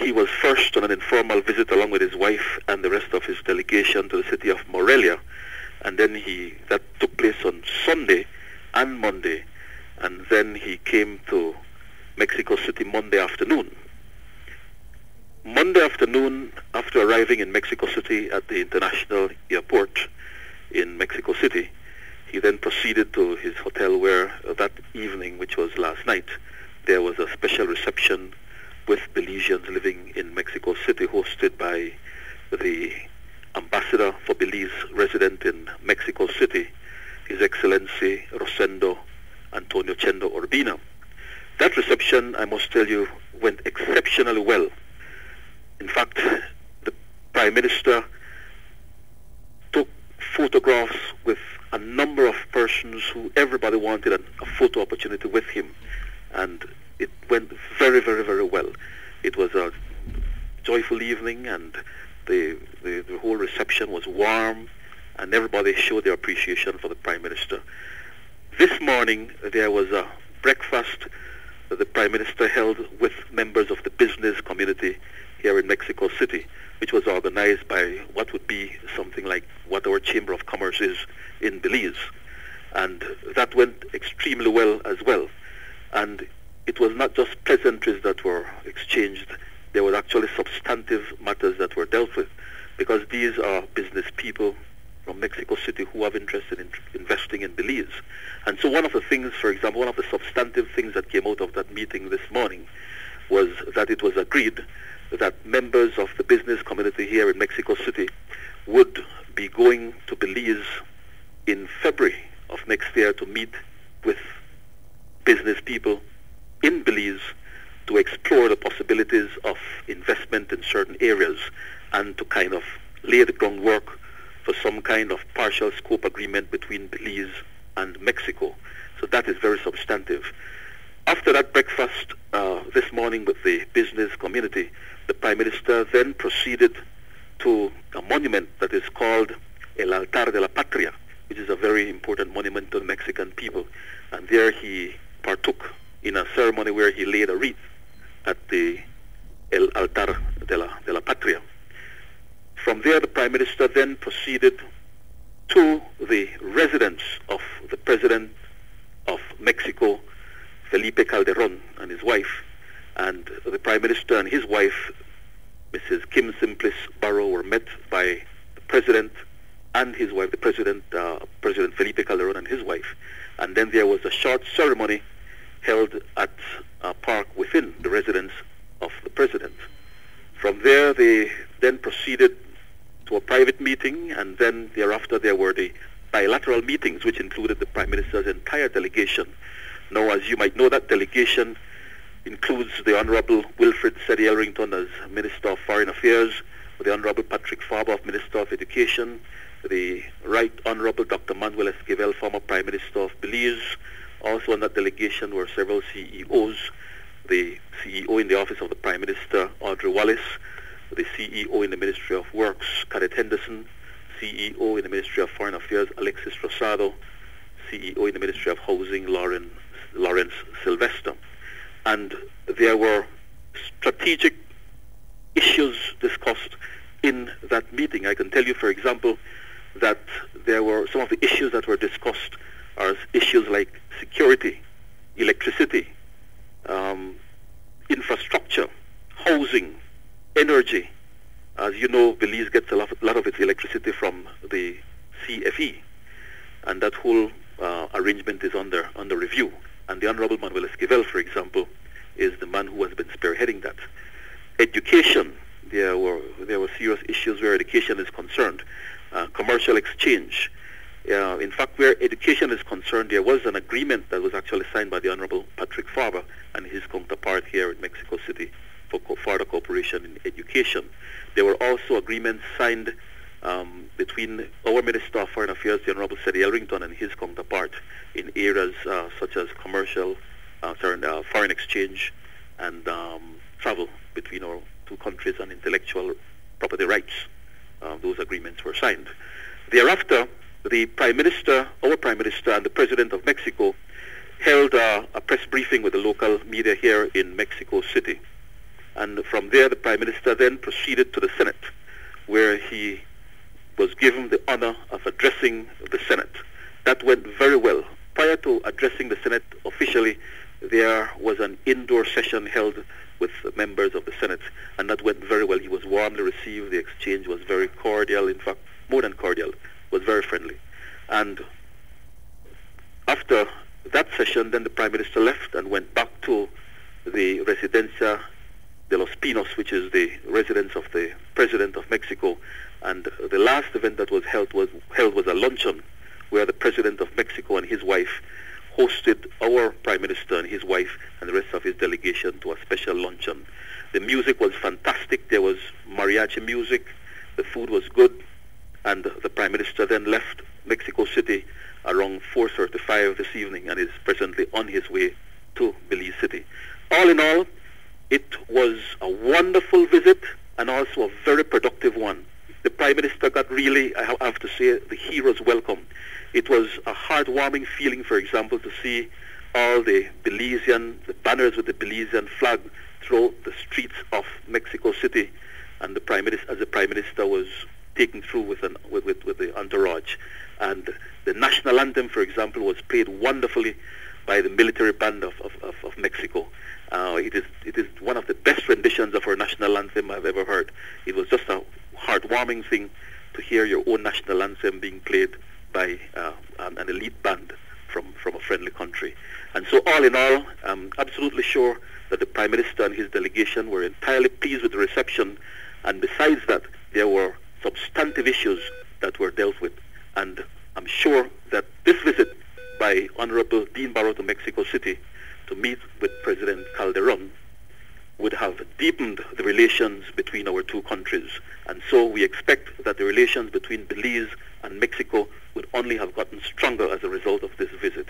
he was first on an informal visit along with his wife and the rest of his delegation to the city of Morelia, and then that took place on Sunday and Monday, and then he came to Mexico City Monday afternoon. Monday afternoon, after arriving in Mexico City at the international airport in Mexico City, he then proceeded to his hotel where that evening, which was last night, there was a special reception with Belizeans living in Mexico City, hosted by the ambassador for Belize resident in Mexico City, His Excellency Rosendo Antonio Chendo Urbina. That reception, I must tell you, went exceptionally well. In fact, the Prime Minister took photographs with a number of persons who everybody wanted a photo opportunity with him, and it went very, very, very well. It was a joyful evening, and the whole reception was warm, and everybody showed their appreciation for the Prime Minister. This morning, there was a breakfast that the Prime Minister held with members of the business community here in Mexico City, which was organized by what would be something like what our Chamber of Commerce is in Belize. And that went extremely well as well. And it was not just pleasantries that were exchanged, there were actually substantive matters that were dealt with, because these are business people from Mexico City who have interest in investing in Belize. And so one of the things, for example, one of the substantive things that came out of that meeting this morning was that it was agreed that members of the business community here in Mexico City would be going to Belize in February of next year to meet with business people in Belize to explore the possibilities of investment in certain areas and to kind of lay the groundwork for some kind of partial scope agreement between Belize and Mexico. So that is very substantive. After that breakfast this morning with the business community, the Prime Minister then proceeded to a monument that is called El Altar de la Patria, which is a very important monument to the Mexican people. And there he partook in a ceremony where he laid a wreath at the El Altar de la Patria. From there, the Prime Minister then proceeded to the residence of the President of Mexico, Felipe Calderon, and his wife. And the Prime Minister and his wife, Mrs. Kim Simplice Barrow, were met by the President and his wife, the President Felipe Calderon and his wife. And then there was a short ceremony held at a park within the residence of the President. From there, they then proceeded to a private meeting, and then thereafter there were the bilateral meetings, which included the Prime Minister's entire delegation. Now, as you might know, that delegation includes the Honorable Wilfred Sedi Elrington as Minister of Foreign Affairs, the Honorable Patrick Farber, Minister of Education, the Right Honorable Dr. Manuel Esquivel, former Prime Minister of Belize. Also in that delegation were several CEOs, the CEO in the Office of the Prime Minister, Audrey Wallace, the CEO in the Ministry of Works, Cadet Henderson, CEO in the Ministry of Foreign Affairs, Alexis Rosado, CEO in the Ministry of Housing, Lawrence Sylvester. And there were strategic issues discussed in that meeting. I can tell you, for example, that there were some of the issues that were discussed are issues like security, electricity, infrastructure, housing, energy. As you know, Belize gets a lot of its electricity from the CFE, and that whole arrangement is under review. And the Honorable Manuel Esquivel, for example, is the man who has been spearheading that. Education, there were serious issues where education is concerned. Commercial exchange. In fact, where education is concerned, there was an agreement that was actually signed by the Honorable Patrick Farber and his counterpart here in Mexico City for further cooperation in education. There were also agreements signed between our Minister of Foreign Affairs, the Honorable Sedi Elrington, and his counterpart in areas such as foreign exchange and travel between our two countries and intellectual property rights. Those agreements were signed. Thereafter, the Prime Minister, our Prime Minister, and the President of Mexico held a press briefing with the local media here in Mexico City. And from there, the Prime Minister then proceeded to the Senate, where he was given the honor of addressing the Senate. That went very well. Prior to addressing the Senate officially, there was an indoor session held with members of the Senate, and that went very well. He was warmly received. The exchange was very cordial, in fact, more than cordial, was very friendly. And after that session, then the Prime Minister left and went back to the Residencia de los Pinos, which is the residence of the President of Mexico. And the last event that was held was a luncheon where the President of Mexico and his wife hosted our Prime Minister and his wife and the rest of his delegation to a special luncheon. The music was fantastic. There was mariachi music. The food was good. And the Prime Minister then left Mexico City around 4:35 this evening and is presently on his way to Belize City. All in all, it was a wonderful visit and also a very productive one. The Prime Minister got really, I have to say, the hero's welcome. It was a heartwarming feeling, for example, to see all the banners with the Belizean flag throughout the streets of Mexico City, and the Prime Minister was taken through with the entourage. And the national anthem, for example, was played wonderfully by the military band of Mexico. It is one of the best renditions of our national anthem I've ever heard. It was just a heartwarming thing to hear your own national anthem being played by an elite band from a friendly country. And so all in all, I'm absolutely sure that the Prime Minister and his delegation were entirely pleased with the reception, and besides that, there were substantive issues that were dealt with. And I'm sure that this visit by Honorable Dean Barrow to Mexico City to meet with President Calderon would have deepened the relations between our two countries. And so we expect that the relations between Belize and Mexico would only have gotten stronger as a result of this visit.